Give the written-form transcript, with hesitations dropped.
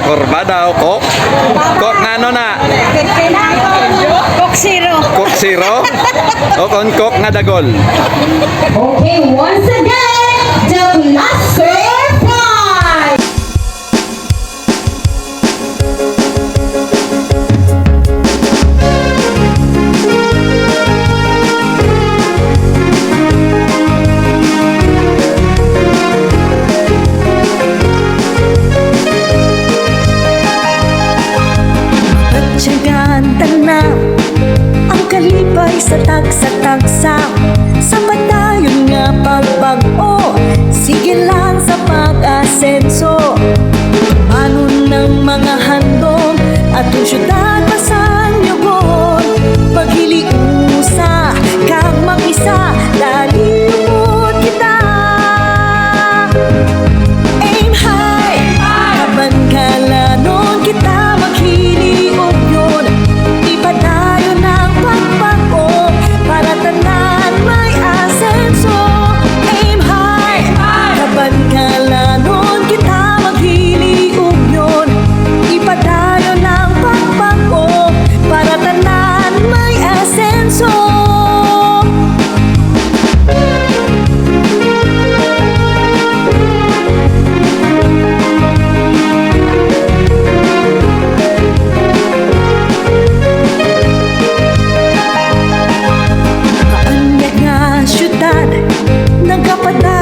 Kurba daw, kok. Kok nga ano na? Coke Zero. Kok zero? O kon kok nga dagol. Okay, once again, the Blaster Prize! Pagtyagaan na ang kalipay sa tagsa-tagsa sa padayon nga pagbago. Sige lang sa pag-asenso, ano ng mga handom at ang syudad pasan yugon. Paghiliusa kag mag-isa dalibot kita. Aim high, kaban kalanon kita maghiliog yun. Ipadayon ang pagbago para tanan may asenso. Aim high, kaban kalanon kita maghiliog yun. Ipadayon ang pagbago para tanan may asenso. Kaanyag nga syudad, nagkapadayon